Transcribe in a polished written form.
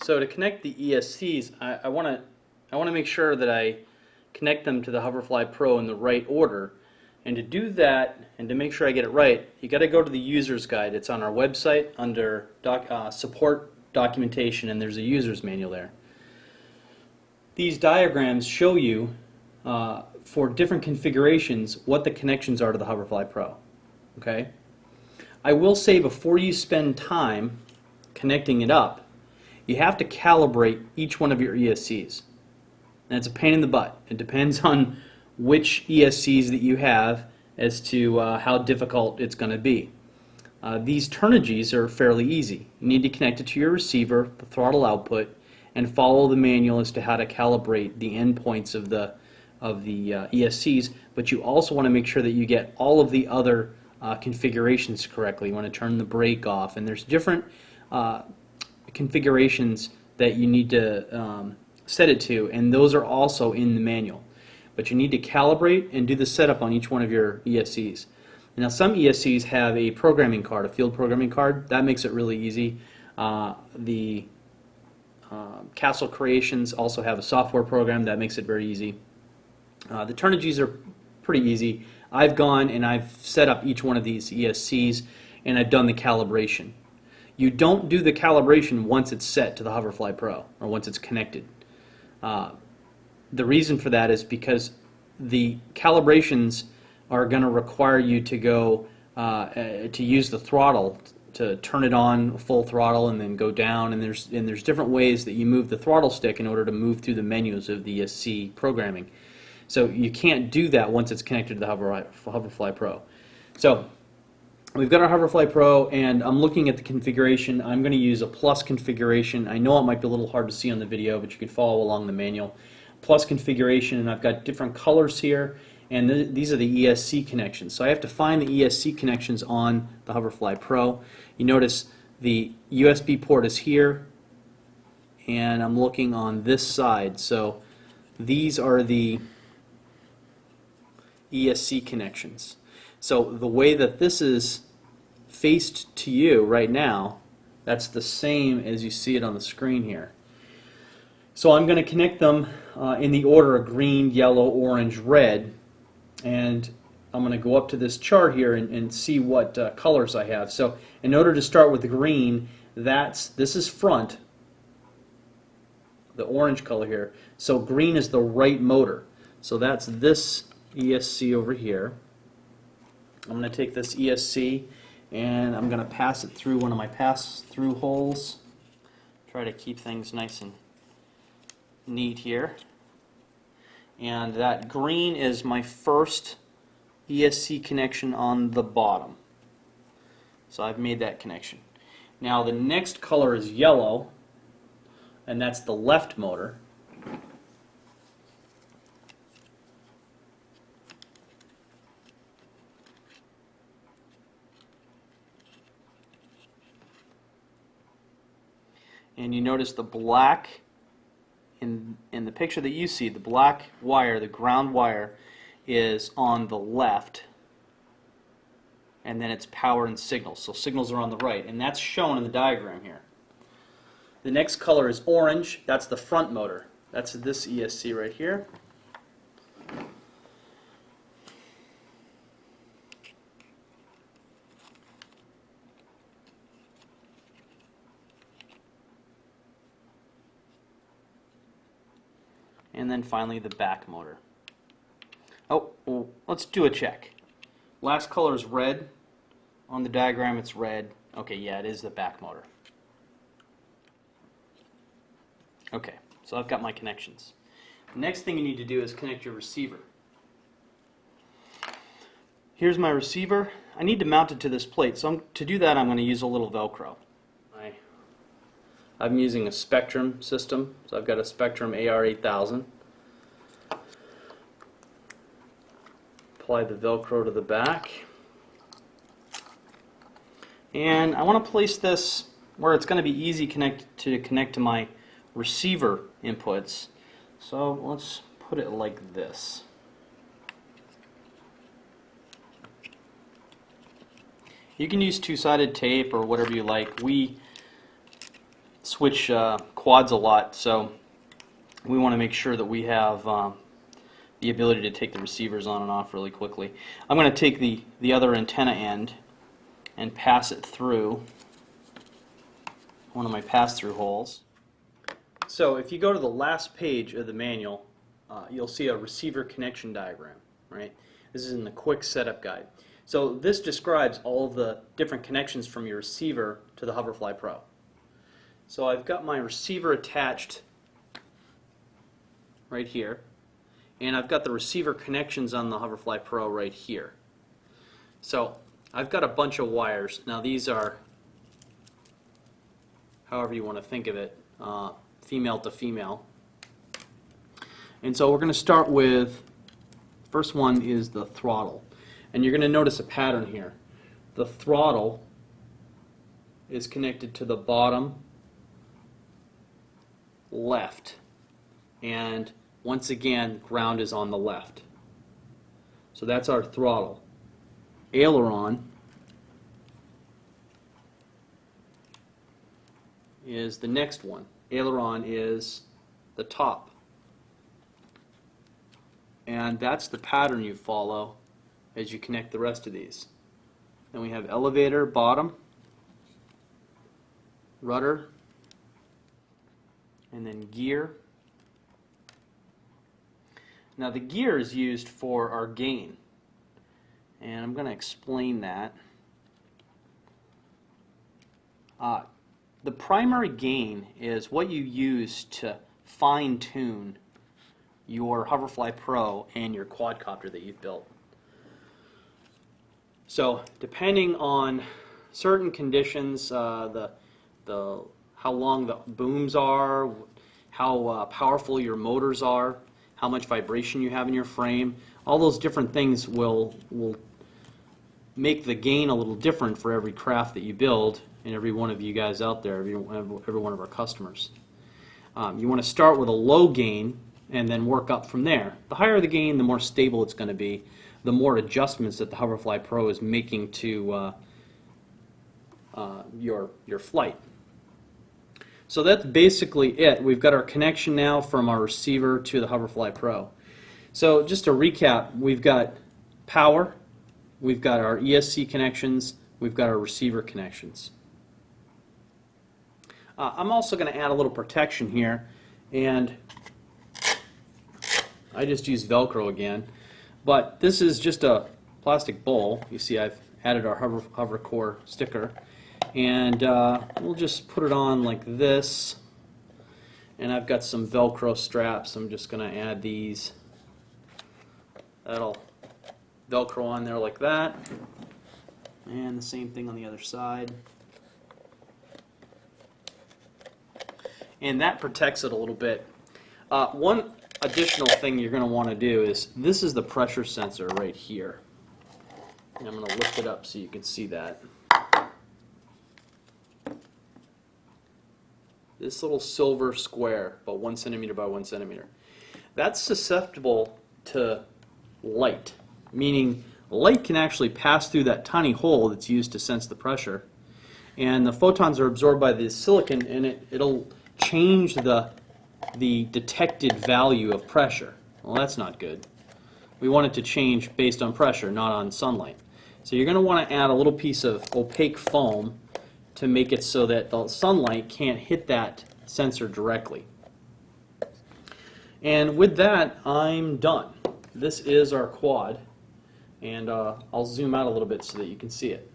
So to connect the ESCs, I want to make sure that I connect them to the HoverflyPro in the right order. And to do that, and to make sure I get it right, you got to go to the user's guide. It's on our website under support documentation, and there's a user's manual there. These diagrams show you for different configurations what the connections are to the HoverflyPro. Okay? I will say before you spend time connecting it up, you have to calibrate each one of your ESCs. And it's a pain in the butt. It depends on which ESCs that you have as to how difficult it's going to be. These turniges are fairly easy. You need to connect it to your receiver, the throttle output, and follow the manual as to how to calibrate the endpoints of the ESCs, but you also want to make sure that you get all of the other configurations correctly. You want to turn the brake off, and there's different configurations that you need to set it to, and those are also in the manual. But you need to calibrate and do the setup on each one of your ESCs. Now some ESCs have a programming card, a field programming card. That makes it really easy. The Castle Creations also have a software program that makes it very easy. The turniges are pretty easy. I've gone and I've set up each one of these ESCs and I've done the calibration. You don't do the calibration once it's set to the HoverflyPro or once it's connected. The reason for that is because the calibrations are going to require you to go to use the throttle to turn it on full throttle and then go down, and there's different ways that you move the throttle stick in order to move through the menus of the ESC programming. So you can't do that once it's connected to the HoverflyPro. So we've got our HoverflyPro, and I'm looking at the configuration. I'm going to use a plus configuration. I know it might be a little hard to see on the video, but you can follow along the manual. Plus configuration, and I've got different colors here, and these are the ESC connections. So I have to find the ESC connections on the HoverflyPro. You notice the USB port is here, and I'm looking on this side. So these are the ESC connections. So the way that this is faced to you right now, that's the same as you see it on the screen here. So I'm going to connect them in the order of green, yellow, orange, red, and I'm going to go up to this chart here and see what colors I have. So in order to start with the green, this is front, the orange color here. So green is the right motor. So that's this ESC over here. I'm going to take this ESC and I'm going to pass it through one of my pass-through holes. Try to keep things nice and neat here. And that green is my first ESC connection on the bottom. So I've made that connection. Now the next color is yellow, and that's the left motor. And you notice the black in the picture that you see, the black wire, the ground wire, is on the left, and then it's power and signals. So signals are on the right, and that's shown in the diagram here. The next color is orange. That's the front motor. That's this ESC right here. And then finally the back motor. Oh, well, let's do a check. Last color is red. On the diagram it's red. Okay, yeah, it is the back motor. Okay, so I've got my connections. The next thing you need to do is connect your receiver. Here's my receiver. I need to mount it to this plate, so to do that I'm going to use a little Velcro. I'm using a Spectrum system, so I've got a Spectrum AR8000. Apply the Velcro to the back. And I want to place this where it's going to be easy to connect to my receiver inputs. So let's put it like this. You can use two-sided tape or whatever you like. switch quads a lot, so we want to make sure that we have the ability to take the receivers on and off really quickly. I'm going to take the other antenna end and pass it through one of my pass-through holes. So if you go to the last page of the manual, you'll see a receiver connection diagram, right? This is in the quick setup guide. So this describes all of the different connections from your receiver to the HoverflyPro. So I've got my receiver attached right here, and I've got the receiver connections on the HoverflyPro right here. So I've got a bunch of wires. Now these are, however you want to think of it, female to female. And so we're going to start with, first one is the throttle. And you're going to notice a pattern here. The throttle is connected to the bottom left. And once again, ground is on the left. So that's our throttle. Aileron is the next one. Aileron is the top. And that's the pattern you follow as you connect the rest of these. Then we have elevator, bottom, rudder, and then gear. Now the gear is used for our gain, and I'm going to explain that. The primary gain is what you use to fine-tune your HoverflyPro and your quadcopter that you've built. So depending on certain conditions, how long the booms are, how powerful your motors are, how much vibration you have in your frame, all those different things will make the gain a little different for every craft that you build and every one of you guys out there, every one of our customers. You want to start with a low gain and then work up from there. The higher the gain, the more stable it's going to be, the more adjustments that the HoverflyPro is making to your flight. So that's basically it. We've got our connection now from our receiver to the HoverflyPro. So just to recap, we've got power, we've got our ESC connections, we've got our receiver connections. I'm also going to add a little protection here, and I just use Velcro again, but this is just a plastic bowl. You see I've added our HoverCore sticker, and we'll just put it on like this, and I've got some Velcro straps. I'm just going to add these. That'll Velcro on there like that, and the same thing on the other side. And that protects it a little bit. One additional thing you're going to want to do is, this is the pressure sensor right here. And I'm going to lift it up so you can see that. This little silver square, about 1 centimeter by 1 centimeter. That's susceptible to light, meaning light can actually pass through that tiny hole that's used to sense the pressure. And the photons are absorbed by the silicon, and it'll change the detected value of pressure. Well, that's not good. We want it to change based on pressure, not on sunlight. So you're going to want to add a little piece of opaque foam to make it so that the sunlight can't hit that sensor directly. And with that, I'm done. This is our quad, and I'll zoom out a little bit so that you can see it.